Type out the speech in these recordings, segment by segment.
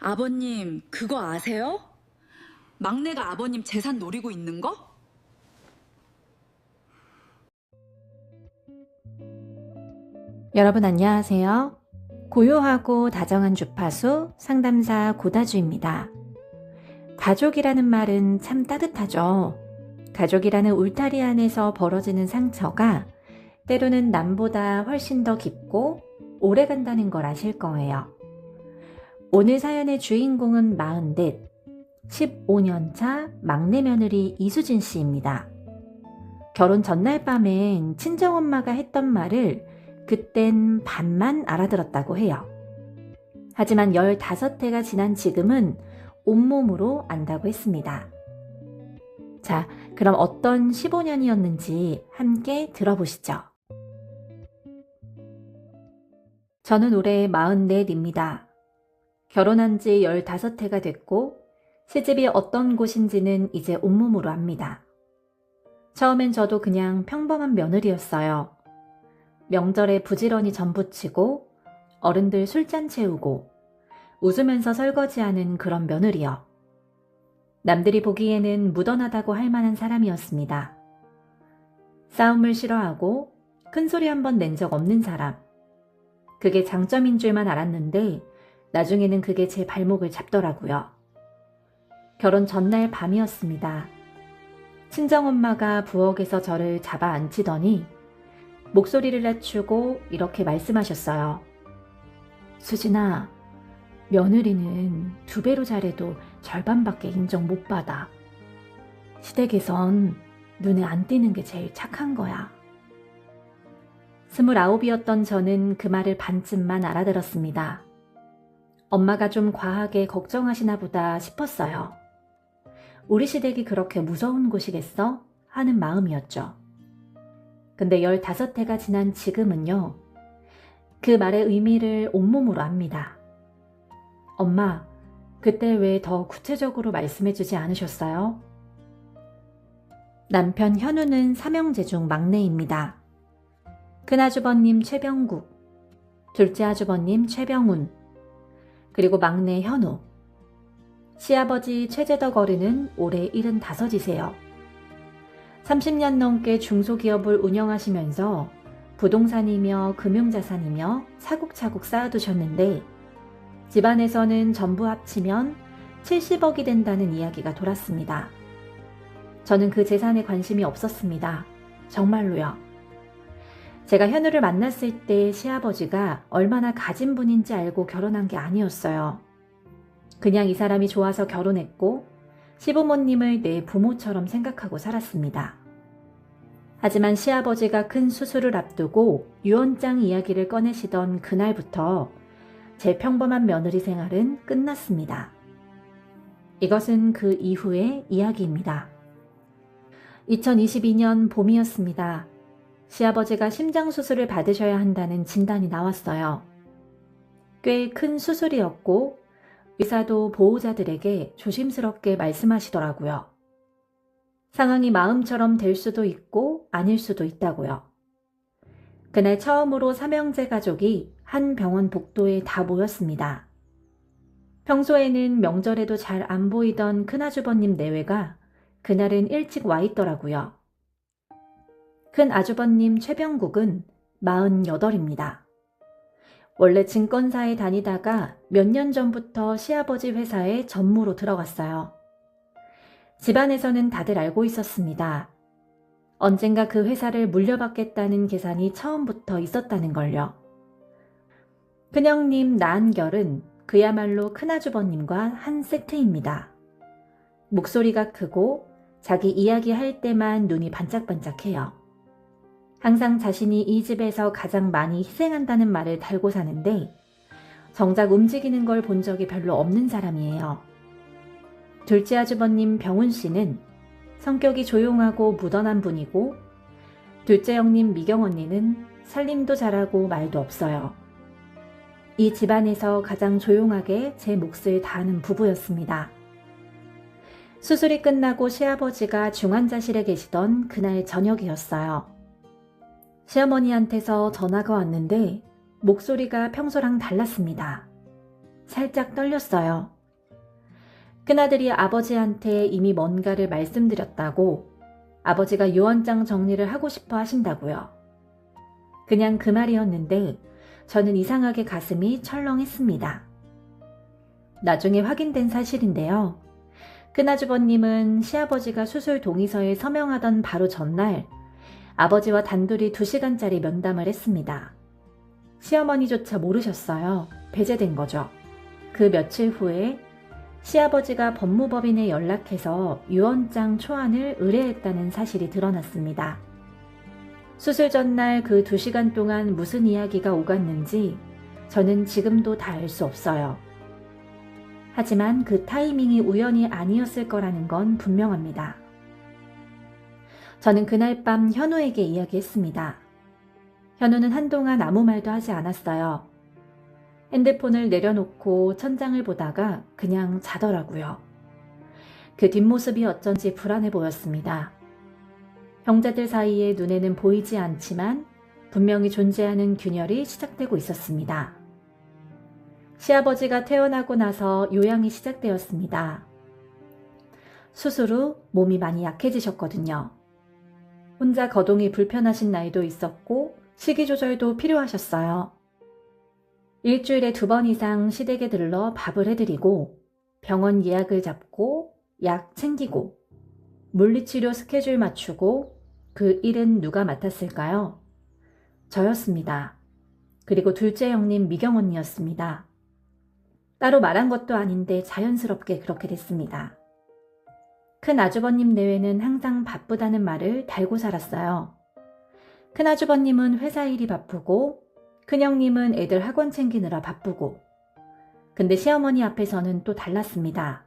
아버님, 그거 아세요? 막내가 아버님 재산 노리고 있는 거? 여러분 안녕하세요. 고요하고 다정한 주파수 상담사 고다주입니다. 가족이라는 말은 참 따뜻하죠. 가족이라는 울타리 안에서 벌어지는 상처가 때로는 남보다 훨씬 더 깊고 오래 간다는 걸 아실 거예요. 오늘 사연의 주인공은 44, 15년 차 막내 며느리 이수진 씨입니다. 결혼 전날 밤엔 친정엄마가 했던 말을 그땐 반만 알아들었다고 해요. 하지만 15해가 지난 지금은 온몸으로 안다고 했습니다. 자, 그럼 어떤 15년이었는지 함께 들어보시죠. 저는 올해 44입니다. 결혼한 지 15해가 됐고 시집이 어떤 곳인지는 이제 온몸으로 압니다. 처음엔 저도 그냥 평범한 며느리였어요. 명절에 부지런히 전 부치고 어른들 술잔 채우고 웃으면서 설거지하는 그런 며느리요. 남들이 보기에는 무던하다고 할 만한 사람이었습니다. 싸움을 싫어하고 큰소리 한 번 낸 적 없는 사람. 그게 장점인 줄만 알았는데 나중에는 그게 제 발목을 잡더라고요. 결혼 전날 밤이었습니다. 친정엄마가 부엌에서 저를 잡아 앉히더니 목소리를 낮추고 이렇게 말씀하셨어요. 수진아, 며느리는 2배로 잘해도 절반밖에 인정 못 받아. 시댁에선 눈에 안 띄는 게 제일 착한 거야. 29이었던 저는 그 말을 반쯤만 알아들었습니다. 엄마가 좀 과하게 걱정하시나 보다 싶었어요. 우리 시댁이 그렇게 무서운 곳이겠어? 하는 마음이었죠. 근데 15해가 지난 지금은요. 그 말의 의미를 온몸으로 압니다. 엄마, 그때 왜 더 구체적으로 말씀해주지 않으셨어요? 남편 현우는 3형제 중 막내입니다. 큰아주버님 최병국, 둘째 아주버님 최병훈, 그리고 막내 현우. 시아버지 최재덕 어른은 올해 75이세요. 30년 넘게 중소기업을 운영하시면서 부동산이며 금융자산이며 차곡차곡 쌓아두셨는데 집안에서는 전부 합치면 70억이 된다는 이야기가 돌았습니다. 저는 그 재산에 관심이 없었습니다. 정말로요. 제가 현우를 만났을 때 시아버지가 얼마나 가진 분인지 알고 결혼한 게 아니었어요. 그냥 이 사람이 좋아서 결혼했고 시부모님을 내 부모처럼 생각하고 살았습니다. 하지만 시아버지가 큰 수술을 앞두고 유언장 이야기를 꺼내시던 그날부터 제 평범한 며느리 생활은 끝났습니다. 이것은 그 이후의 이야기입니다. 2022년 봄이었습니다. 시아버지가 심장수술을 받으셔야 한다는 진단이 나왔어요. 꽤 큰 수술이었고 의사도 보호자들에게 조심스럽게 말씀하시더라고요. 상황이 마음처럼 될 수도 있고 아닐 수도 있다고요. 그날 처음으로 3형제 가족이 한 병원 복도에 다 모였습니다. 평소에는 명절에도 잘 안 보이던 큰아주버님 내외가 그날은 일찍 와 있더라고요. 큰아주버님 최병국은 48입니다. 원래 증권사에 다니다가 몇 년 전부터 시아버지 회사에 전무로 들어갔어요. 집안에서는 다들 알고 있었습니다. 언젠가 그 회사를 물려받겠다는 계산이 처음부터 있었다는 걸요. 큰형님 나은결은 그야말로 큰아주버님과 한 세트입니다. 목소리가 크고 자기 이야기할 때만 눈이 반짝반짝해요. 항상 자신이 이 집에서 가장 많이 희생한다는 말을 달고 사는데 정작 움직이는 걸 본 적이 별로 없는 사람이에요. 둘째 아주버님 병훈 씨는 성격이 조용하고 무던한 분이고 둘째 형님 미경 언니는 살림도 잘하고 말도 없어요. 이 집안에서 가장 조용하게 제 몫을 다하는 부부였습니다. 수술이 끝나고 시아버지가 중환자실에 계시던 그날 저녁이었어요. 시어머니한테서 전화가 왔는데 목소리가 평소랑 달랐습니다. 살짝 떨렸어요. 큰아들이 아버지한테 이미 뭔가를 말씀드렸다고, 아버지가 유언장 정리를 하고 싶어 하신다고요. 그냥 그 말이었는데 저는 이상하게 가슴이 철렁했습니다. 나중에 확인된 사실인데요. 큰아주버님은 시아버지가 수술 동의서에 서명하던 바로 전날 아버지와 단둘이 2시간짜리 면담을 했습니다. 시어머니조차 모르셨어요. 배제된 거죠. 그 며칠 후에 시아버지가 법무법인에 연락해서 유언장 초안을 의뢰했다는 사실이 드러났습니다. 수술 전날 그 2시간 동안 무슨 이야기가 오갔는지 저는 지금도 다 알 수 없어요. 하지만 그 타이밍이 우연이 아니었을 거라는 건 분명합니다. 저는 그날 밤 현우에게 이야기했습니다. 현우는 한동안 아무 말도 하지 않았어요. 핸드폰을 내려놓고 천장을 보다가 그냥 자더라고요. 그 뒷모습이 어쩐지 불안해 보였습니다. 형제들 사이에 눈에는 보이지 않지만 분명히 존재하는 균열이 시작되고 있었습니다. 시아버지가 태어나고 나서 요양이 시작되었습니다. 수술 후 몸이 많이 약해지셨거든요. 혼자 거동이 불편하신 나이도 있었고 식이 조절도 필요하셨어요. 일주일에 2번 이상 시댁에 들러 밥을 해드리고 병원 예약을 잡고 약 챙기고 물리치료 스케줄 맞추고 그 일은 누가 맡았을까요? 저였습니다. 그리고 둘째 형님 미경 언니였습니다. 따로 말한 것도 아닌데 자연스럽게 그렇게 됐습니다. 큰 아주버님 내외는 항상 바쁘다는 말을 달고 살았어요. 큰 아주버님은 회사 일이 바쁘고 큰형님은 애들 학원 챙기느라 바쁘고, 근데 시어머니 앞에서는 또 달랐습니다.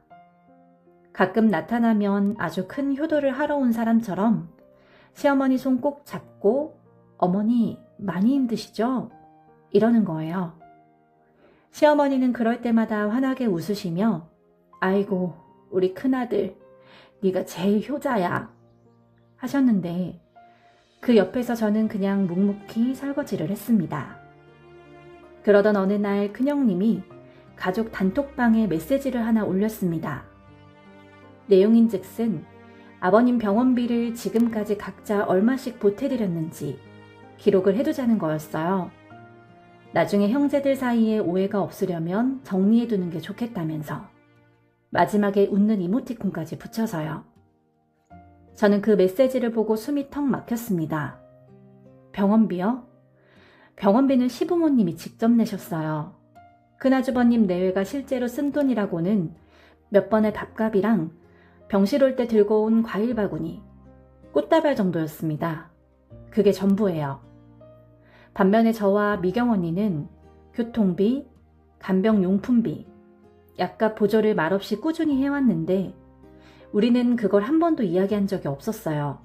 가끔 나타나면 아주 큰 효도를 하러 온 사람처럼 시어머니 손 꼭 잡고 어머니 많이 힘드시죠? 이러는 거예요. 시어머니는 그럴 때마다 환하게 웃으시며 아이고 우리 큰아들 네가 제일 효자야 하셨는데 그 옆에서 저는 그냥 묵묵히 설거지를 했습니다. 그러던 어느 날 큰형님이 가족 단톡방에 메시지를 하나 올렸습니다. 내용인즉슨 아버님 병원비를 지금까지 각자 얼마씩 보태드렸는지 기록을 해두자는 거였어요. 나중에 형제들 사이에 오해가 없으려면 정리해두는 게 좋겠다면서 마지막에 웃는 이모티콘까지 붙여서요. 저는 그 메시지를 보고 숨이 턱 막혔습니다. 병원비요? 병원비는 시부모님이 직접 내셨어요. 큰아주버님 내외가 실제로 쓴 돈이라고는 몇 번의 밥값이랑 병실 올 때 들고 온 과일 바구니, 꽃다발 정도였습니다. 그게 전부예요. 반면에 저와 미경 언니는 교통비, 간병용품비, 약값 보조를 말없이 꾸준히 해왔는데 우리는 그걸 한 번도 이야기한 적이 없었어요.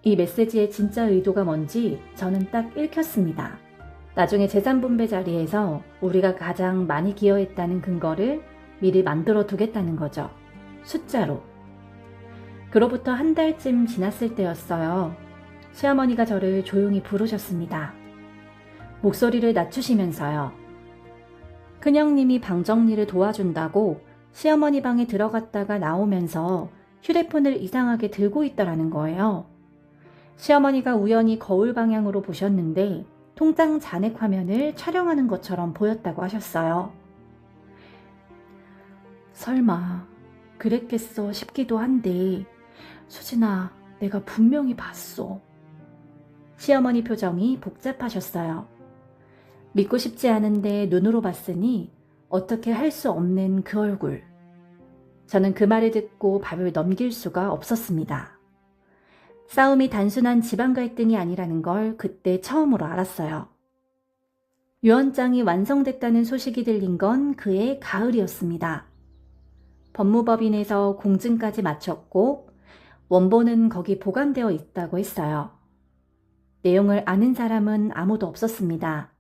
이 메시지의 진짜 의도가 뭔지 저는 딱 읽혔습니다. 나중에 재산분배 자리에서 우리가 가장 많이 기여했다는 근거를 미리 만들어 두겠다는 거죠. 숫자로. 그로부터 한 달쯤 지났을 때였어요. 시어머니가 저를 조용히 부르셨습니다. 목소리를 낮추시면서요. 큰형님이 방 정리를 도와준다고 시어머니 방에 들어갔다가 나오면서 휴대폰을 이상하게 들고 있더라는 거예요. 시어머니가 우연히 거울 방향으로 보셨는데 통장 잔액 화면을 촬영하는 것처럼 보였다고 하셨어요. 설마 그랬겠어 싶기도 한데 수진아, 내가 분명히 봤어. 시어머니 표정이 복잡하셨어요. 믿고 싶지 않은데 눈으로 봤으니 어떻게 할 수 없는 그 얼굴. 저는 그 말을 듣고 밥을 넘길 수가 없었습니다. 싸움이 단순한 집안 갈등이 아니라는 걸 그때 처음으로 알았어요. 유언장이 완성됐다는 소식이 들린 건 그해 가을이었습니다. 법무법인에서 공증까지 마쳤고 원본은 거기 보관되어 있다고 했어요. 내용을 아는 사람은 아무도 없었습니다.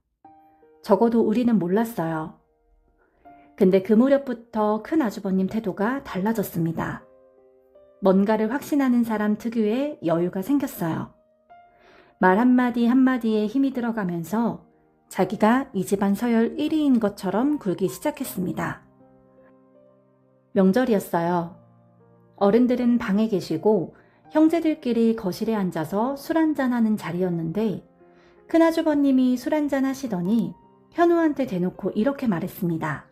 적어도 우리는 몰랐어요. 근데 그 무렵부터 큰 아주버님 태도가 달라졌습니다. 뭔가를 확신하는 사람 특유의 여유가 생겼어요. 말 한마디 한마디에 힘이 들어가면서 자기가 이 집안 서열 1위인 것처럼 굴기 시작했습니다. 명절이었어요. 어른들은 방에 계시고 형제들끼리 거실에 앉아서 술 한잔하는 자리였는데 큰아주버님이 술 한잔 하시더니 현우한테 대놓고 이렇게 말했습니다.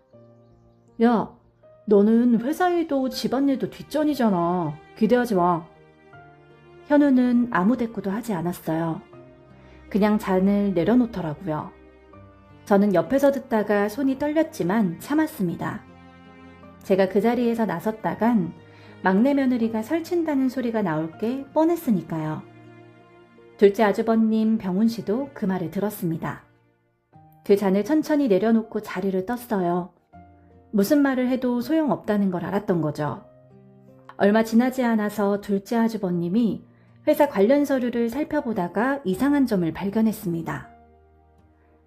야, 너는 회사 일도 집안일도 뒷전이잖아. 기대하지 마. 현우는 아무 대꾸도 하지 않았어요. 그냥 잔을 내려놓더라고요. 저는 옆에서 듣다가 손이 떨렸지만 참았습니다. 제가 그 자리에서 나섰다간 막내 며느리가 설친다는 소리가 나올 게 뻔했으니까요. 둘째 아주버님 병훈 씨도 그 말을 들었습니다. 그 잔을 천천히 내려놓고 자리를 떴어요. 무슨 말을 해도 소용없다는 걸 알았던 거죠. 얼마 지나지 않아서 둘째 아주버님이 회사 관련 서류를 살펴보다가 이상한 점을 발견했습니다.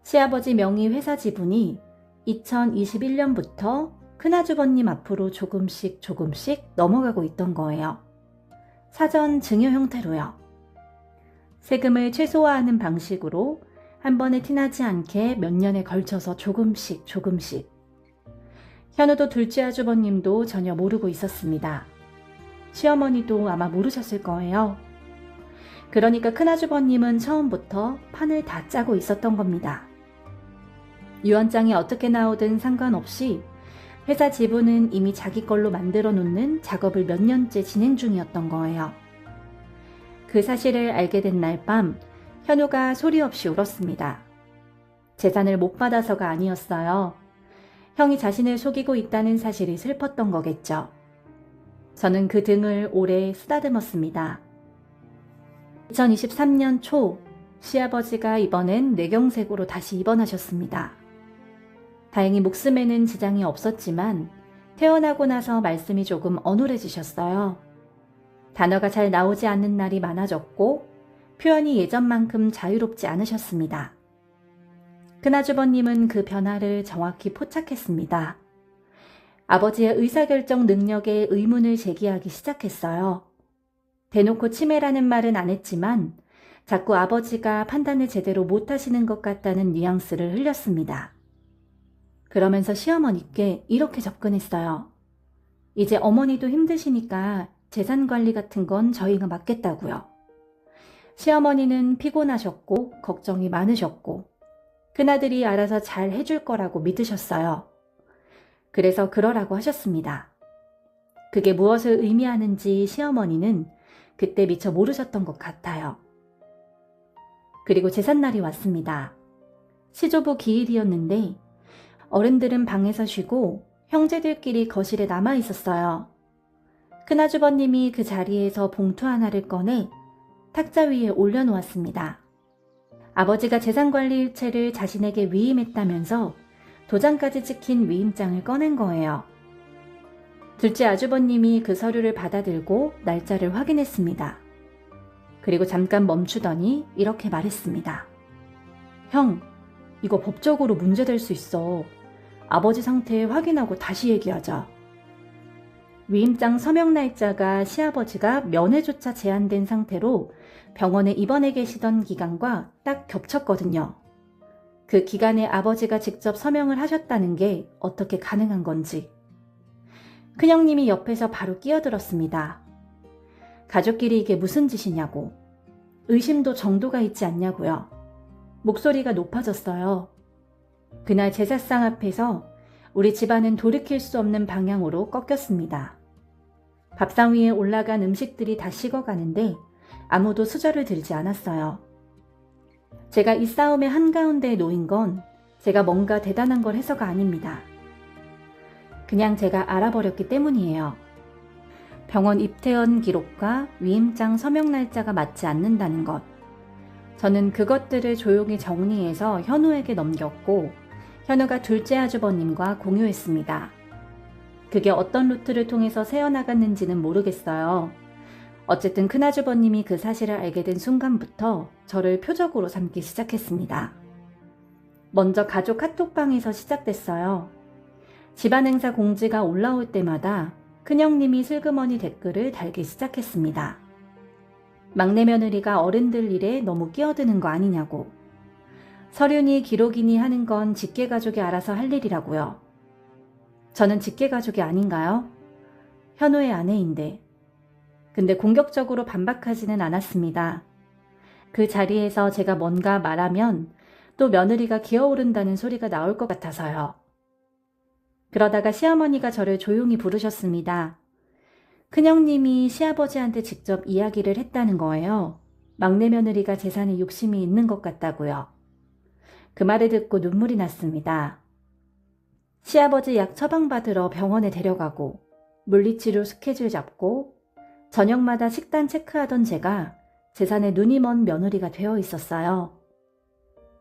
시아버지 명의 회사 지분이 2021년부터 큰아주버님 앞으로 조금씩 넘어가고 있던 거예요. 사전 증여 형태로요. 세금을 최소화하는 방식으로 한 번에 티나지 않게 몇 년에 걸쳐서 조금씩. 현우도 둘째 아주버님도 전혀 모르고 있었습니다. 시어머니도 아마 모르셨을 거예요. 그러니까 큰아주버님은 처음부터 판을 다 짜고 있었던 겁니다. 유언장이 어떻게 나오든 상관없이 회사 지분은 이미 자기 걸로 만들어 놓는 작업을 몇 년째 진행 중이었던 거예요. 그 사실을 알게 된 날 밤 현우가 소리 없이 울었습니다. 재산을 못 받아서가 아니었어요. 형이 자신을 속이고 있다는 사실이 슬펐던 거겠죠. 저는 그 등을 오래 쓰다듬었습니다. 2023년 초 시아버지가 이번엔 뇌경색으로 다시 입원하셨습니다. 다행히 목숨에는 지장이 없었지만 퇴원하고 나서 말씀이 조금 어눌해지셨어요. 단어가 잘 나오지 않는 날이 많아졌고 표현이 예전만큼 자유롭지 않으셨습니다. 큰아주버님은 그 변화를 정확히 포착했습니다. 아버지의 의사결정 능력에 의문을 제기하기 시작했어요. 대놓고 치매라는 말은 안 했지만 자꾸 아버지가 판단을 제대로 못하시는 것 같다는 뉘앙스를 흘렸습니다. 그러면서 시어머니께 이렇게 접근했어요. 이제 어머니도 힘드시니까 재산 관리 같은 건 저희가 맡겠다고요. 시어머니는 피곤하셨고 걱정이 많으셨고 큰아들이 알아서 잘 해줄 거라고 믿으셨어요. 그래서 그러라고 하셨습니다. 그게 무엇을 의미하는지 시어머니는 그때 미처 모르셨던 것 같아요. 그리고 제삿날이 왔습니다. 시조부 기일이었는데 어른들은 방에서 쉬고 형제들끼리 거실에 남아 있었어요. 큰아주버님이 그 자리에서 봉투 하나를 꺼내 탁자 위에 올려놓았습니다. 아버지가 재산관리 일체를 자신에게 위임했다면서 도장까지 찍힌 위임장을 꺼낸 거예요. 둘째 아주버님이 그 서류를 받아들고 날짜를 확인했습니다. 그리고 잠깐 멈추더니 이렇게 말했습니다. 형, 이거 법적으로 문제될 수 있어. 아버지 상태 확인하고 다시 얘기하자. 위임장 서명 날짜가 시아버지가 면회조차 제한된 상태로 병원에 입원해 계시던 기간과 딱 겹쳤거든요. 그 기간에 아버지가 직접 서명을 하셨다는 게 어떻게 가능한 건지. 큰형님이 옆에서 바로 끼어들었습니다. 가족끼리 이게 무슨 짓이냐고. 의심도 정도가 있지 않냐고요. 목소리가 높아졌어요. 그날 제사상 앞에서 우리 집안은 돌이킬 수 없는 방향으로 꺾였습니다. 밥상 위에 올라간 음식들이 다 식어가는데 아무도 수저를 들지 않았어요. 제가 이 싸움의 한가운데에 놓인 건 제가 뭔가 대단한 걸 해서가 아닙니다. 그냥 제가 알아버렸기 때문이에요. 병원 입퇴원 기록과 위임장 서명 날짜가 맞지 않는다는 것. 저는 그것들을 조용히 정리해서 현우에게 넘겼고 현우가 둘째 아주버님과 공유했습니다. 그게 어떤 루트를 통해서 새어나갔는지는 모르겠어요. 어쨌든 큰아주버님이 그 사실을 알게 된 순간부터 저를 표적으로 삼기 시작했습니다. 먼저 가족 카톡방에서 시작됐어요. 집안 행사 공지가 올라올 때마다 큰형님이 슬그머니 댓글을 달기 시작했습니다. 막내 며느리가 어른들 일에 너무 끼어드는 거 아니냐고. 서류니 기록이니 하는 건 직계가족이 알아서 할 일이라고요. 저는 직계가족이 아닌가요? 현우의 아내인데. 근데 공격적으로 반박하지는 않았습니다. 그 자리에서 제가 뭔가 말하면 또 며느리가 기어오른다는 소리가 나올 것 같아서요. 그러다가 시어머니가 저를 조용히 부르셨습니다. 큰형님이 시아버지한테 직접 이야기를 했다는 거예요. 막내 며느리가 재산에 욕심이 있는 것 같다고요. 그 말을 듣고 눈물이 났습니다. 시아버지 약 처방받으러 병원에 데려가고 물리치료 스케줄 잡고 저녁마다 식단 체크하던 제가 재산에 눈이 먼 며느리가 되어 있었어요.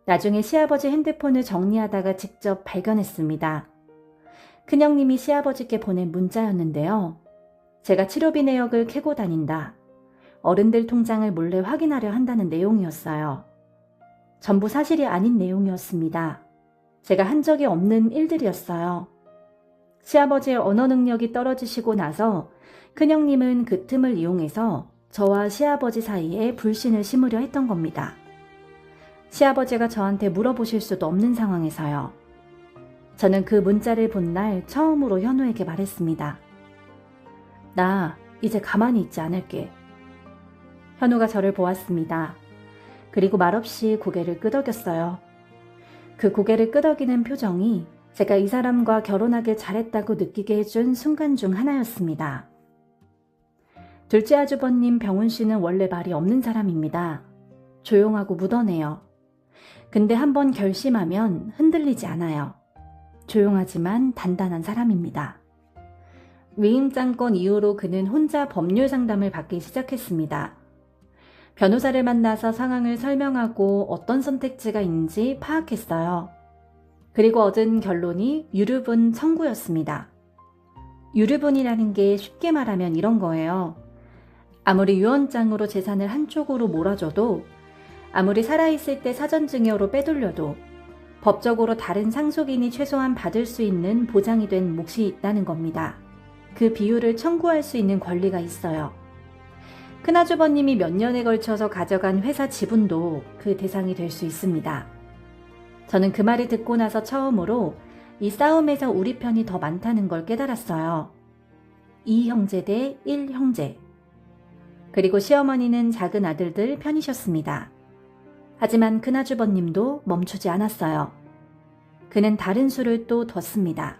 나중에 시아버지 핸드폰을 정리하다가 직접 발견했습니다. 큰형님이 시아버지께 보낸 문자였는데요. 제가 치료비 내역을 캐고 다닌다. 어른들 통장을 몰래 확인하려 한다는 내용이었어요. 전부 사실이 아닌 내용이었습니다. 제가 한 적이 없는 일들이었어요. 시아버지의 언어 능력이 떨어지시고 나서 큰형님은 그 틈을 이용해서 저와 시아버지 사이에 불신을 심으려 했던 겁니다. 시아버지가 저한테 물어보실 수도 없는 상황에서요. 저는 그 문자를 본 날 처음으로 현우에게 말했습니다. 나 이제 가만히 있지 않을게. 현우가 저를 보았습니다. 그리고 말없이 고개를 끄덕였어요. 그 고개를 끄덕이는 표정이 제가 이 사람과 결혼하길 잘했다고 느끼게 해준 순간 중 하나였습니다. 둘째 아주버님 병훈 씨는 원래 말이 없는 사람입니다. 조용하고 묻어내요. 근데 한번 결심하면 흔들리지 않아요. 조용하지만 단단한 사람입니다. 위임장건 이후로 그는 혼자 법률 상담을 받기 시작했습니다. 변호사를 만나서 상황을 설명하고 어떤 선택지가 있는지 파악했어요. 그리고 얻은 결론이 유류분 청구였습니다. 유류분이라는 게 쉽게 말하면 이런 거예요. 아무리 유언장으로 재산을 한쪽으로 몰아줘도, 아무리 살아있을 때 사전증여로 빼돌려도 법적으로 다른 상속인이 최소한 받을 수 있는 보장이 된 몫이 있다는 겁니다. 그 비율을 청구할 수 있는 권리가 있어요. 큰아주버님이 몇 년에 걸쳐서 가져간 회사 지분도 그 대상이 될 수 있습니다. 저는 그 말을 듣고 나서 처음으로 이 싸움에서 우리 편이 더 많다는 걸 깨달았어요. 2형제 대 1형제. 그리고 시어머니는 작은 아들들 편이셨습니다. 하지만 큰아주버님도 멈추지 않았어요. 그는 다른 수를 또 뒀습니다.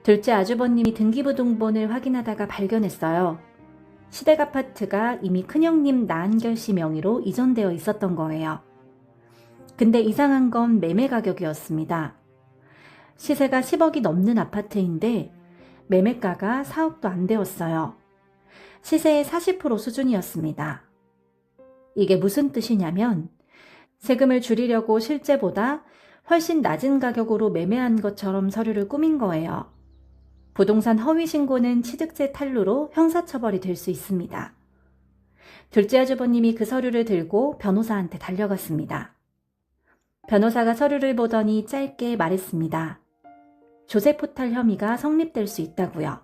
둘째 아주버님이 등기부등본을 확인하다가 발견했어요. 시댁 아파트가 이미 큰형님 나한결 씨 명의로 이전되어 있었던 거예요. 근데 이상한 건 매매 가격이었습니다. 시세가 10억이 넘는 아파트인데 매매가가 4억도 안 되었어요. 시세의 40% 수준이었습니다. 이게 무슨 뜻이냐면 세금을 줄이려고 실제보다 훨씬 낮은 가격으로 매매한 것처럼 서류를 꾸민 거예요. 부동산 허위 신고는 취득세 탈루로 형사처벌이 될 수 있습니다. 둘째 아주버님이 그 서류를 들고 변호사한테 달려갔습니다. 변호사가 서류를 보더니 짧게 말했습니다. 조세포탈 혐의가 성립될 수 있다고요.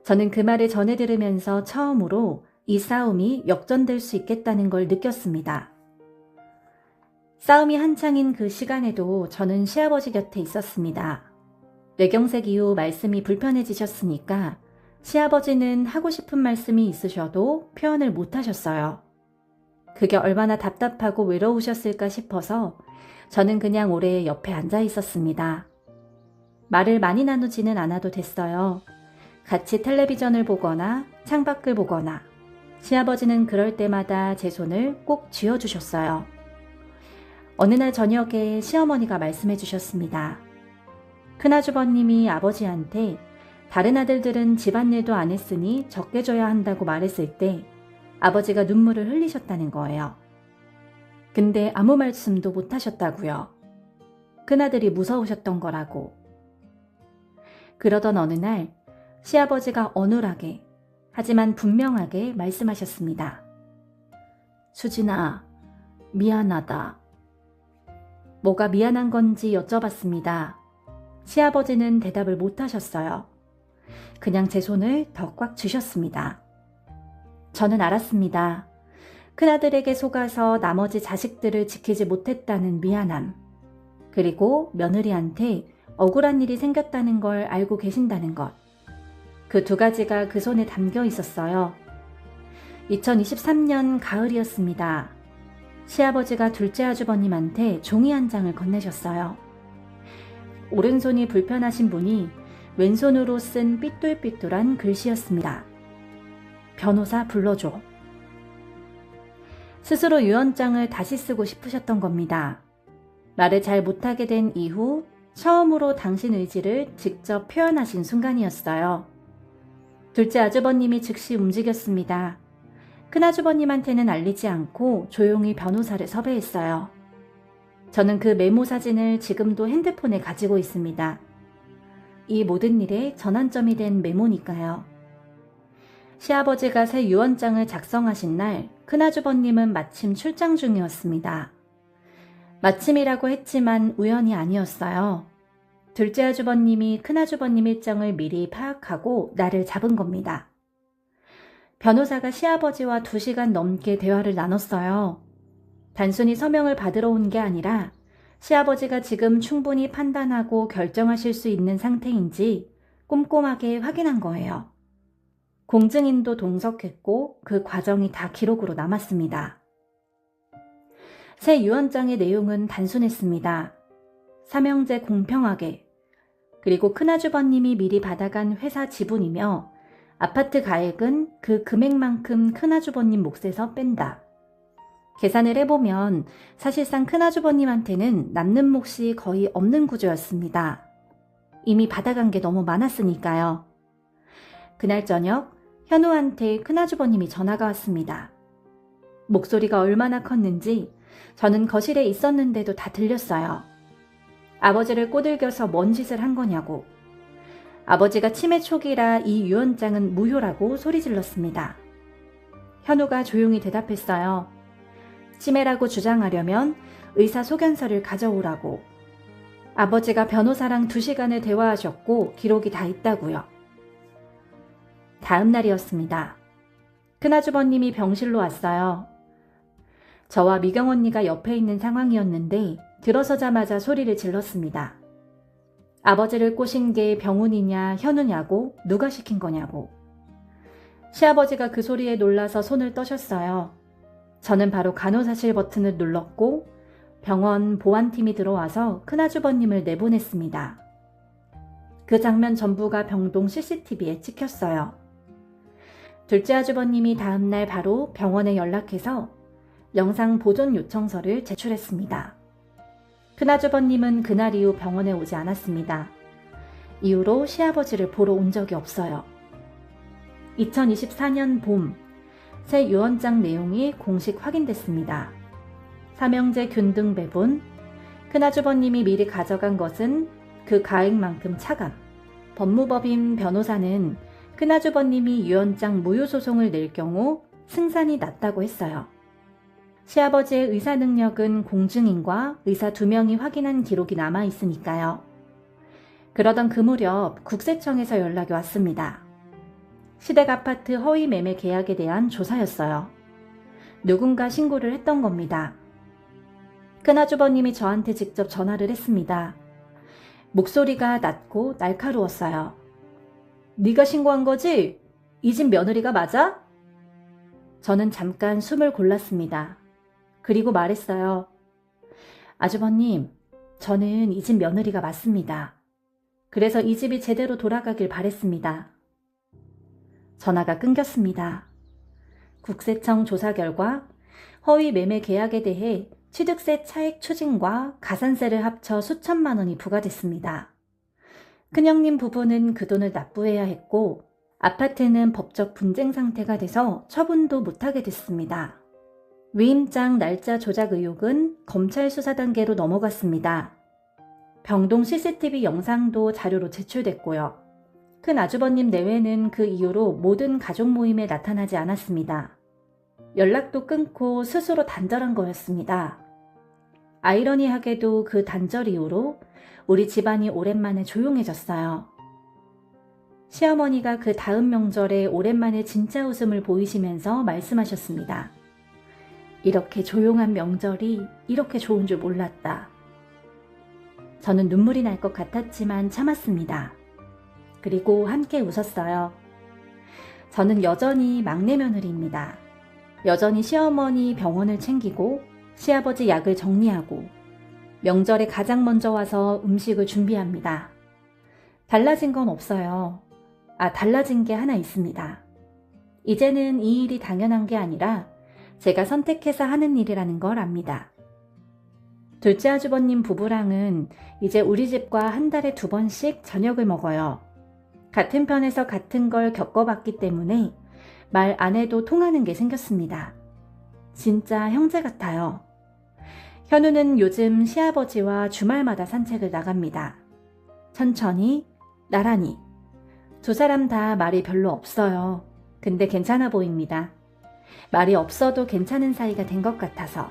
저는 그 말을 전해 들으면서 처음으로 이 싸움이 역전될 수 있겠다는 걸 느꼈습니다. 싸움이 한창인 그 시간에도 저는 시아버지 곁에 있었습니다. 뇌경색 이후 말씀이 불편해지셨으니까 시아버지는 하고 싶은 말씀이 있으셔도 표현을 못 하셨어요. 그게 얼마나 답답하고 외로우셨을까 싶어서 저는 그냥 오래 옆에 앉아 있었습니다. 말을 많이 나누지는 않아도 됐어요. 같이 텔레비전을 보거나 창밖을 보거나 시아버지는 그럴 때마다 제 손을 꼭 쥐어주셨어요. 어느 날 저녁에 시어머니가 말씀해 주셨습니다. 큰아주버님이 아버지한테 다른 아들들은 집안일도 안 했으니 적게 줘야 한다고 말했을 때 아버지가 눈물을 흘리셨다는 거예요. 근데 아무 말씀도 못 하셨다고요. 큰아들이 무서우셨던 거라고. 그러던 어느 날 시아버지가 어눌하게 하지만 분명하게 말씀하셨습니다. 수진아, 미안하다. 뭐가 미안한 건지 여쭤봤습니다. 시아버지는 대답을 못 하셨어요. 그냥 제 손을 더 꽉 쥐셨습니다. 저는 알았습니다. 큰아들에게 속아서 나머지 자식들을 지키지 못했다는 미안함, 그리고 며느리한테 억울한 일이 생겼다는 걸 알고 계신다는 것. 그 두 가지가 그 손에 담겨 있었어요. 2023년 가을이었습니다. 시아버지가 둘째 아주버님한테 종이 한 장을 건네셨어요. 오른손이 불편하신 분이 왼손으로 쓴 삐뚤삐뚤한 글씨였습니다. 변호사 불러줘. 스스로 유언장을 다시 쓰고 싶으셨던 겁니다. 말을 잘 못하게 된 이후 처음으로 당신 의지를 직접 표현하신 순간이었어요. 둘째 아주버님이 즉시 움직였습니다. 큰아주버님한테는 알리지 않고 조용히 변호사를 섭외했어요. 저는 그 메모 사진을 지금도 핸드폰에 가지고 있습니다. 이 모든 일의 전환점이 된 메모니까요. 시아버지가 새 유언장을 작성하신 날 큰아주버님은 마침 출장 중이었습니다. 마침이라고 했지만 우연이 아니었어요. 둘째 아주버님이 큰아주버님 일정을 미리 파악하고 날을 잡은 겁니다. 변호사가 시아버지와 2시간 넘게 대화를 나눴어요. 단순히 서명을 받으러 온 게 아니라 시아버지가 지금 충분히 판단하고 결정하실 수 있는 상태인지 꼼꼼하게 확인한 거예요. 공증인도 동석했고 그 과정이 다 기록으로 남았습니다. 새 유언장의 내용은 단순했습니다. 삼형제 공평하게, 그리고 큰아주버님이 미리 받아간 회사 지분이며 아파트 가액은 그 금액만큼 큰아주버님 몫에서 뺀다. 계산을 해보면 사실상 큰아주버님한테는 남는 몫이 거의 없는 구조였습니다. 이미 받아간 게 너무 많았으니까요. 그날 저녁 현우한테 큰아주버님이 전화가 왔습니다. 목소리가 얼마나 컸는지 저는 거실에 있었는데도 다 들렸어요. 아버지를 꼬들겨서 뭔 짓을 한 거냐고. 아버지가 치매 초기라 이 유언장은 무효라고 소리 질렀습니다. 현우가 조용히 대답했어요. 치매라고 주장하려면 의사소견서를 가져오라고. 아버지가 변호사랑 2시간을 대화하셨고 기록이 다 있다고요. 다음 날이었습니다. 큰아주버님이 병실로 왔어요. 저와 미경 언니가 옆에 있는 상황이었는데 들어서자마자 소리를 질렀습니다. 아버지를 꼬신 게 병훈이냐 현우냐고, 누가 시킨 거냐고. 시아버지가 그 소리에 놀라서 손을 떠셨어요. 저는 바로 간호사실 버튼을 눌렀고 병원 보안팀이 들어와서 큰아주버님을 내보냈습니다. 그 장면 전부가 병동 CCTV에 찍혔어요. 둘째 아주버님이 다음날 바로 병원에 연락해서 영상 보존 요청서를 제출했습니다. 큰아주버님은 그날 이후 병원에 오지 않았습니다. 이후로 시아버지를 보러 온 적이 없어요. 2024년 봄, 새 유언장 내용이 공식 확인됐습니다. 삼형제 균등 배분, 큰아주버님이 미리 가져간 것은 그 가액만큼 차감. 법무법인 변호사는 큰아주버님이 유언장 무효 소송을 낼 경우 승산이 낮다고 했어요. 시아버지의 의사 능력은 공증인과 의사 2명이 확인한 기록이 남아 있으니까요. 그러던 그 무렵 국세청에서 연락이 왔습니다. 시댁아파트 허위 매매 계약에 대한 조사였어요. 누군가 신고를 했던 겁니다. 큰아주버님이 저한테 직접 전화를 했습니다. 목소리가 낮고 날카로웠어요. 네가 신고한 거지? 이 집 며느리가 맞아? 저는 잠깐 숨을 골랐습니다. 그리고 말했어요. 아주버님, 저는 이 집 며느리가 맞습니다. 그래서 이 집이 제대로 돌아가길 바랬습니다. 전화가 끊겼습니다. 국세청 조사 결과 허위 매매 계약에 대해 취득세 차액 추징과 가산세를 합쳐 수천만 원이 부과됐습니다. 큰형님 부부는 그 돈을 납부해야 했고 아파트는 법적 분쟁 상태가 돼서 처분도 못하게 됐습니다. 위임장 날짜 조작 의혹은 검찰 수사 단계로 넘어갔습니다. 병동 CCTV 영상도 자료로 제출됐고요. 큰 아주버님 내외는 그 이후로 모든 가족 모임에 나타나지 않았습니다. 연락도 끊고 스스로 단절한 거였습니다. 아이러니하게도 그 단절 이후로 우리 집안이 오랜만에 조용해졌어요. 시어머니가 그 다음 명절에 오랜만에 진짜 웃음을 보이시면서 말씀하셨습니다. 이렇게 조용한 명절이 이렇게 좋은 줄 몰랐다. 저는 눈물이 날 것 같았지만 참았습니다. 그리고 함께 웃었어요. 저는 여전히 막내 며느리입니다. 여전히 시어머니 병원을 챙기고 시아버지 약을 정리하고 명절에 가장 먼저 와서 음식을 준비합니다. 달라진 건 없어요. 달라진 게 하나 있습니다. 이제는 이 일이 당연한 게 아니라 제가 선택해서 하는 일이라는 걸 압니다. 둘째 아주버님 부부랑은 이제 우리 집과 한 달에 2번씩 저녁을 먹어요. 같은 편에서 같은 걸 겪어봤기 때문에 말 안 해도 통하는 게 생겼습니다. 진짜 형제 같아요. 현우는 요즘 시아버지와 주말마다 산책을 나갑니다. 천천히, 나란히. 두 사람 다 말이 별로 없어요. 근데 괜찮아 보입니다. 말이 없어도 괜찮은 사이가 된 것 같아서.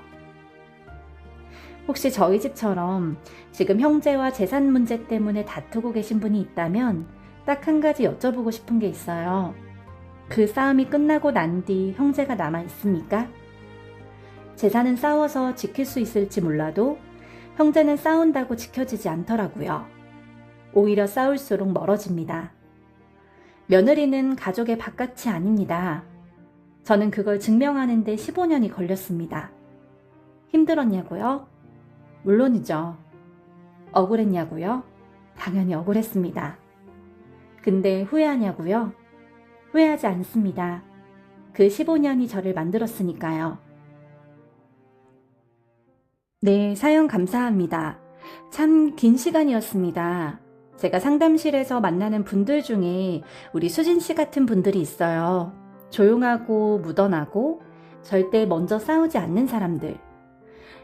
혹시 저희 집처럼 지금 형제와 재산 문제 때문에 다투고 계신 분이 있다면 딱 한 가지 여쭤보고 싶은 게 있어요. 그 싸움이 끝나고 난 뒤 형제가 남아 있습니까? 재산은 싸워서 지킬 수 있을지 몰라도 형제는 싸운다고 지켜지지 않더라고요. 오히려 싸울수록 멀어집니다. 며느리는 가족의 바깥이 아닙니다. 저는 그걸 증명하는 데 15년이 걸렸습니다. 힘들었냐고요? 물론이죠. 억울했냐고요? 당연히 억울했습니다. 근데 후회하냐고요? 후회하지 않습니다. 그 15년이 저를 만들었으니까요. 네, 사연 감사합니다. 참 긴 시간이었습니다. 제가 상담실에서 만나는 분들 중에 우리 수진 씨 같은 분들이 있어요. 조용하고 묻어나고 절대 먼저 싸우지 않는 사람들.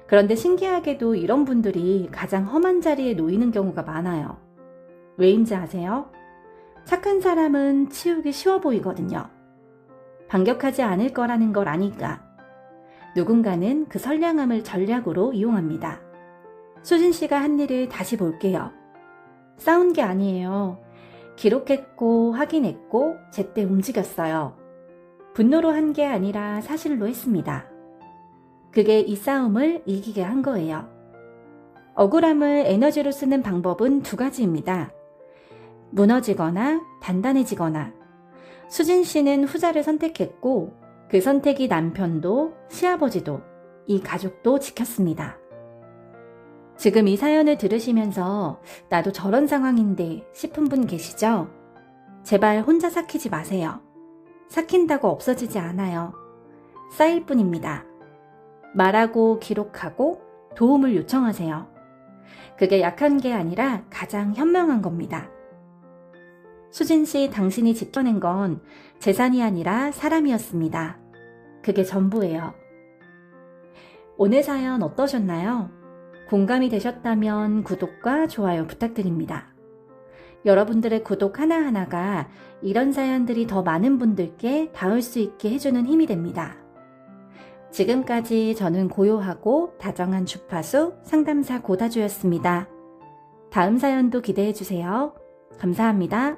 그런데 신기하게도 이런 분들이 가장 험한 자리에 놓이는 경우가 많아요. 왜인지 아세요? 착한 사람은 치우기 쉬워 보이거든요. 반격하지 않을 거라는 걸 아니까. 누군가는 그 선량함을 전략으로 이용합니다. 수진 씨가 한 일을 다시 볼게요. 싸운 게 아니에요. 기록했고 확인했고 제때 움직였어요. 분노로 한 게 아니라 사실로 했습니다. 그게 이 싸움을 이기게 한 거예요. 억울함을 에너지로 쓰는 방법은 2가지입니다. 무너지거나 단단해지거나. 수진 씨는 후자를 선택했고 그 선택이 남편도 시아버지도 이 가족도 지켰습니다. 지금 이 사연을 들으시면서 나도 저런 상황인데 싶은 분 계시죠? 제발 혼자 삭히지 마세요. 삭힌다고 없어지지 않아요. 쌓일 뿐입니다. 말하고 기록하고 도움을 요청하세요. 그게 약한 게 아니라 가장 현명한 겁니다. 수진 씨, 당신이 지켜낸 건 재산이 아니라 사람이었습니다. 그게 전부예요. 오늘 사연 어떠셨나요? 공감이 되셨다면 구독과 좋아요 부탁드립니다. 여러분들의 구독 하나하나가 이런 사연들이 더 많은 분들께 닿을 수 있게 해주는 힘이 됩니다. 지금까지 저는 고요하고 다정한 주파수 상담사 고다주였습니다. 다음 사연도 기대해주세요. 감사합니다.